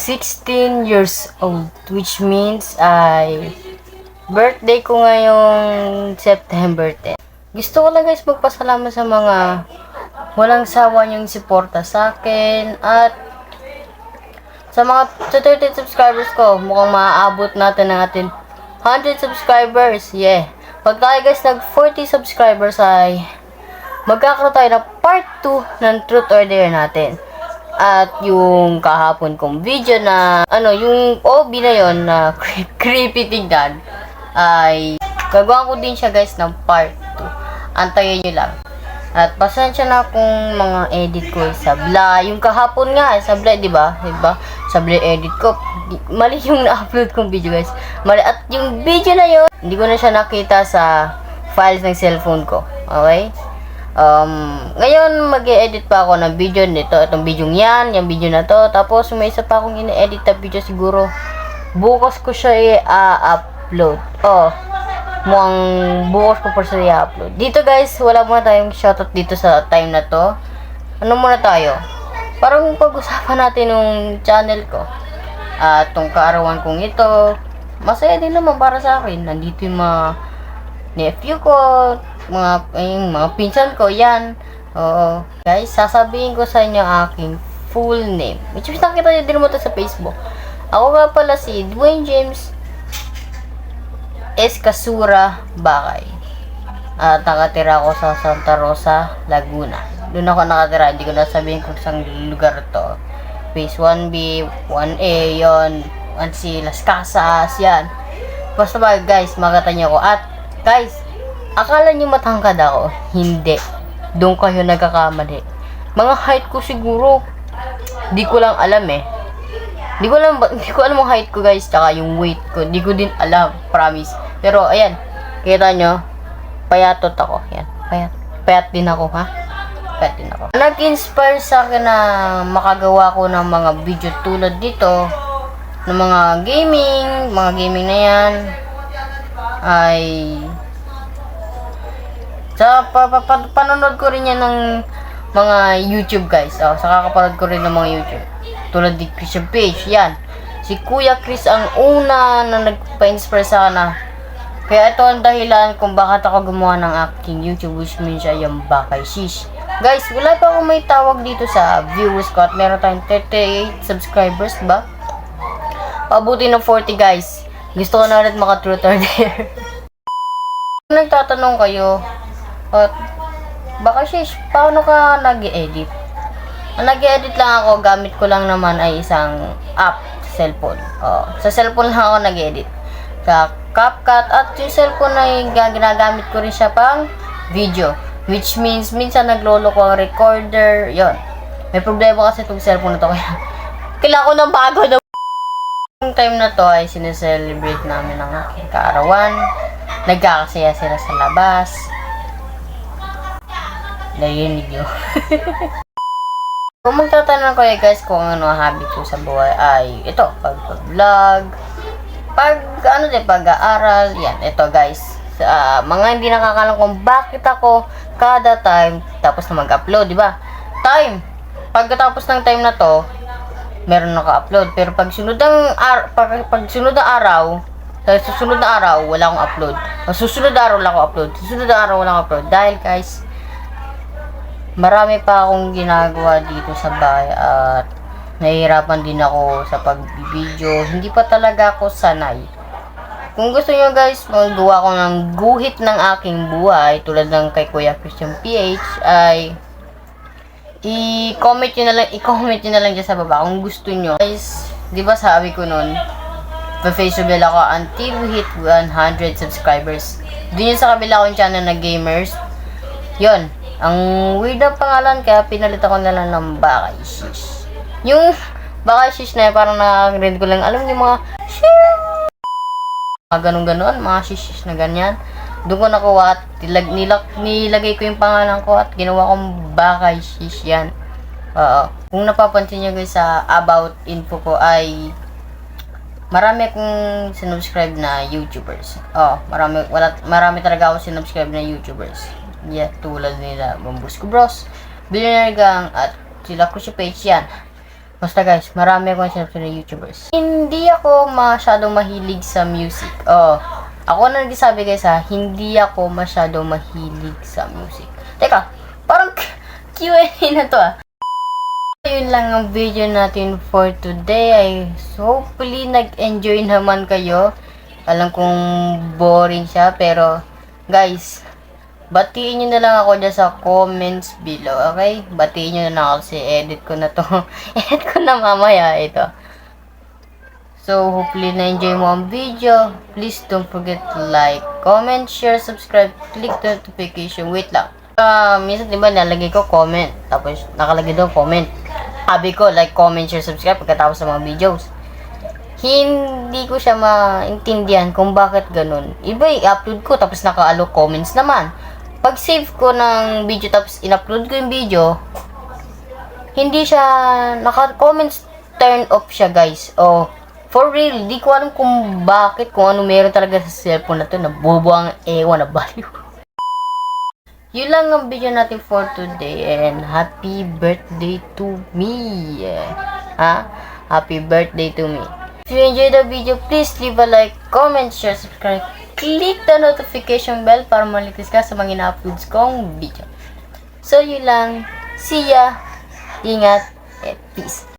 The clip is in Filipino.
16 years old, which means ay birthday ko ngayong September 10. Gusto ko lang guys magpasalamat sa mga walang sawa niyong suporta sa akin at sa mga 30 subscribers ko. Mukhang maaabot natin ang ating 100 subscribers. Yeah. Pag tayo guys nag 40 subscribers ay magkakaroon tayo ng part 2 ng truth or dare natin. At yung kahapon kong video na yung OB na yon na creepy tignan ay gagawin ko din siya guys ng part 2. Antayin nyo lang. At pasensya na kung mga edit ko sabla. Yung kahapon nga sabla, di ba? Diba? Sabla edit ko. Mali yung na-upload kong video guys. Mali. At yung video na yon hindi ko na siya nakita sa files ng cellphone ko. Okay? Ngayon mag-e-edit pa ako ng video nito, itong video yan, yung video na to. Tapos may isa pa akong ine-edit na video, siguro bukas ko siya i-upload. Mukhang bukas ko pa siya i-upload. Dito guys, wala muna tayong shoutout dito sa time na to. Ano muna tayo? Parang pag-usapan natin yung channel ko. At tong kaarawan kong ito, masaya din naman para sa akin. Nandito yung mga nephew ko, mga pinsan ko, yan. Oo. Guys, sasabihin ko sa inyo aking full name. Which is nakita nyo din mo ito sa Facebook. Ako nga pala si Dwayne James Escasura Bakay. At nakatira ako sa Santa Rosa, Laguna. Doon ako nakatira. Hindi ko na sabihin kung saan lugar to. Phase 1B, 1A, yon 1C, Las Casas, yan. Basta ba guys, makita nyo ako. At guys, akala nyo matangkad ako? Hindi. Doon kayo nagkakamali. Mga height ko siguro, di ko lang alam eh. Di ko alam ang height ko guys, tsaka yung weight ko. Di ko din alam, promise. Pero ayan, kita nyo, payatot ako. Yan, payat din ako, ha? Payat din ako. Nag-inspire sa akin na makagawa ko ng mga video tulad dito, ng mga gaming na yan, ay sa panonood ko rin yan ng mga YouTube guys. Sa kakapanood ko rin ng mga YouTube. Tulad ni Christian Page. Yan. Si Kuya Chris ang una na nagpa-inspire sa akin na. Kaya ito ang dahilan kung bakit ako gumawa ng aking YouTube, which means ay yung Bakay Shish. Guys, wala pa akong may tawag dito sa viewers ko at meron tayong 38 subscribers, ba? Pabuti ng 40 guys. Gusto ko na ulit maka-truth or dare. Nagtatanong kayo, baka shish, paano ka nag-edit? Nag-edit lang ako, gamit ko lang naman ay isang app sa cellphone. Sa cellphone lang ako nag-edit. Sa CapCut at yung cellphone na ginagamit ko rin siya pang video. Which means, minsan naglolo ko ang recorder, yon. May problema kasi itong cellphone na to. Kaya kailangan ko ng bago na. Yung time na to ay sineselebrate namin ang aking kaarawan. Nagkakasaya sila sa labas. Narinig nyo. Kung magtatanong ko guys kung ano ang habit ko sa buhay ay ito, pag-vlog, pag-aaral, yan, ito guys. Mga hindi nakakalam kung bakit ako kada time tapos na mag-upload, di ba? Pagkatapos ng time na to, meron naka-upload. Pero pag sunod na araw, sa susunod na araw, wala akong upload. Susunod na araw, wala akong upload. Susunod na araw, wala akong upload. Dahil guys, marami pa akong ginagawa dito sa bahay at nahihirapan din ako sa pagbibideo. Hindi pa talaga ako sanay. Kung gusto nyo guys, magawa ko ng guhit ng aking buhay tulad ng kay Kuya Christian PH ay i-comment nyo na lang dyan sa baba kung gusto nyo. Guys, di ba sabi ko nun, pa-Facebook ako until we hit 100 subscribers. Doon yun sa kabila kong channel na gamers. Yun. Ang weird na pangalan, kaya pinalitan ko na lang ng Bakay Shish. Yung Bakay Shish na yun, parang nakakarinig ko lang, alam yung mga ganun-ganon, mga shish na ganyan. Doon ko nakuha at nilagay ko yung pangalan ko at ginawa kong Bakay Shish yan. Kung napapansin nyo guys sa about info ko ay marami akong sinubscribe na YouTubers. Marami talaga ako sinubscribe na YouTubers. Yeah, tulad nila Bambusco Bros, Billionaire Gang, at sila Crucio Page yan. Basta guys, marami akong sinabscribe na YouTubers. Hindi ako masyadong mahilig sa music. Oh, ako na nagsasabi guys ha, hindi ako masyadong mahilig sa music. Teka, parang Q&A na to ah. Yun lang ang video natin for today. I hopefully nag-enjoy naman kayo. Alam kong boring siya, pero guys, batiin nyo na lang ako dyan sa comments below, okay? Batiin nyo na lang ako kasi edit ko na to. Edit ko na mamaya ito. So, hopefully na-enjoy mo ang video. Please don't forget to like, comment, share, subscribe, click the notification. Wait lang. Minsan diba nalagay ko comment. Tapos nakalagay doon comment. Sabi ko like, comment, share, subscribe pagkatapos sa mga videos. Hindi ko siya maintindihan kung bakit ganun. Iba i-upload ko tapos naka-allow comments naman. Pag save ko ng video tapos in-upload ko yung video, hindi siya naka-comments, turn off siya guys. Oh, for real, di ko alam kung bakit, kung ano meron talaga sa cellphone na to, nabubuang ewan na baliw. Yun lang ang video natin for today and happy birthday to me. Happy birthday to me. If you enjoyed the video, please leave a like, comment, share, subscribe. Click the notification bell para malitis ka sa mga ina-uploads kong video. So, yun lang. See ya. Ingat. And peace.